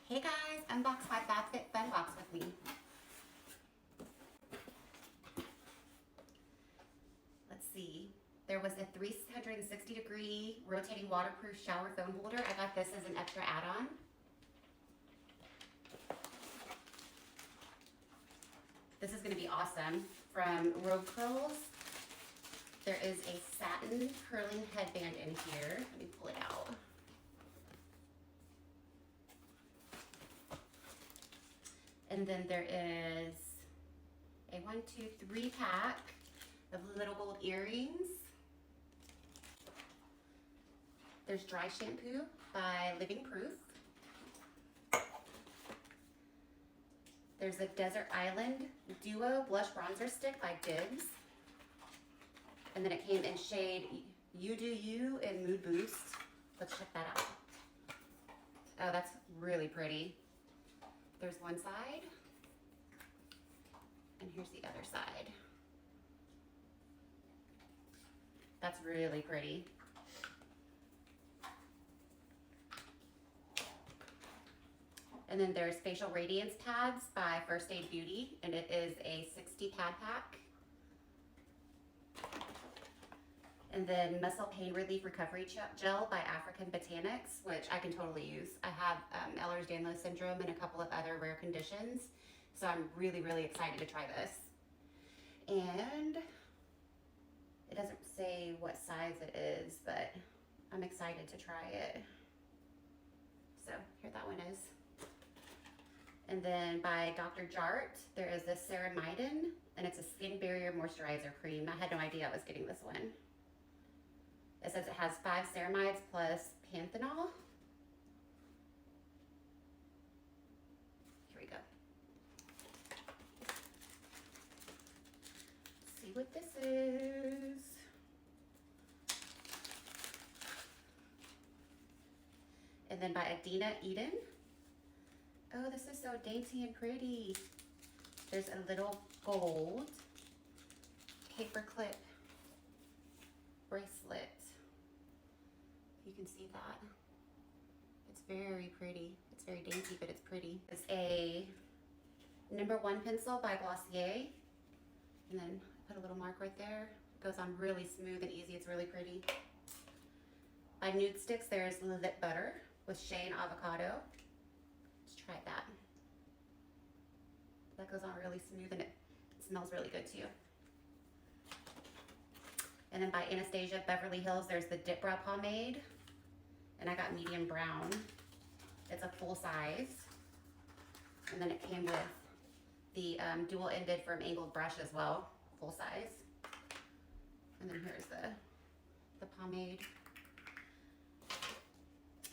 Hey guys, unbox my FabFitFun box with me. Let's see. There was a 360-degree rotating waterproof shower phone holder. I got this as an extra add-on. This is going to be awesome. From Rogue Curls, there is a satin curling headband in here. Let me pull it out. And then there is a 1, 2, 3 pack of little gold earrings. There's dry shampoo by Living Proof. There's a Desert Island Duo Blush Bronzer Stick by Dibs. And then it came in shade You Do You and Mood Boost. Let's check that out. Oh, that's really pretty. There's one side, and here's the other side. That's really pretty. And then there's Facial Radiance Pads by First Aid Beauty, and it is a 60 pad pack. And then Muscle Pain Relief Recovery Gel by African Botanics, which I can totally use. I have Ehlers-Danlos syndrome and a couple of other rare conditions, so I'm really, really excited to try this. And it doesn't say what size it is, but I'm excited to try it. So here that one is. And then by Dr. Jart, there is this Ceramidin, and it's a skin barrier moisturizer cream. I had no idea I was getting this one. It says it has 5 ceramides plus panthenol. Here we go. Let's see what this is. And then by Adina Eden. Oh, this is so dainty and pretty. There's a little gold paperclip bracelet. You can see that. It's very pretty. It's very dainty, but it's pretty. It's a #1 pencil by Glossier. And then put a little mark right there. It goes on really smooth and easy. It's really pretty. By Nude Sticks, there's lip butter with shea and avocado. Let's try that. That goes on really smooth and it smells really good too. And then by Anastasia Beverly Hills, there's the Dip Brow Pomade. And I got medium brown. It's a full size. And then it came with the dual-ended firm angled brush as well, full size. And then here's the pomade.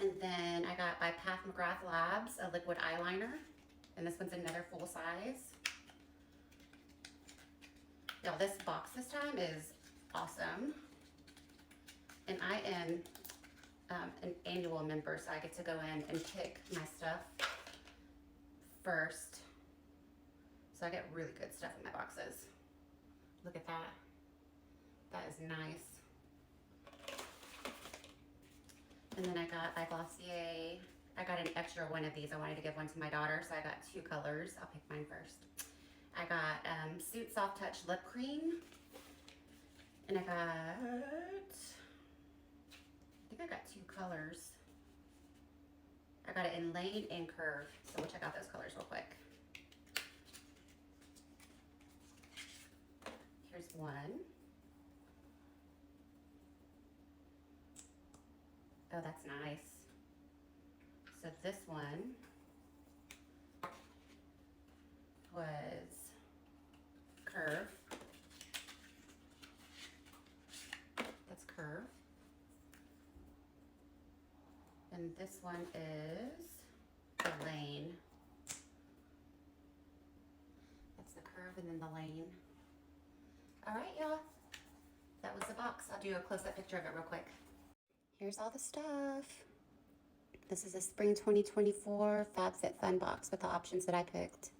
And then I got by Pat McGrath Labs a liquid eyeliner. And this one's another full size. Y'all, this box this time is awesome. And I am an annual member, so I get to go in and pick my stuff first. So I get really good stuff in my boxes. Look at that. That is nice. And then I got by Glossier, I got an extra one of these. I wanted to give one to my daughter, so I got 2 colors. I'll pick mine first. I got Suit Soft Touch Lip Cream. And I think I got 2 colors. I got it in Lane and Curve. So we'll check out those colors real quick. Here's one. Oh, that's nice. So this one was Curve. That's Curve. And this one is the Lane. That's the Curve and then the Lane. All right, y'all. That was the box. I'll do a close-up picture of it real quick. Here's all the stuff. This is a spring 2024 FabFitFun box with the options that I picked.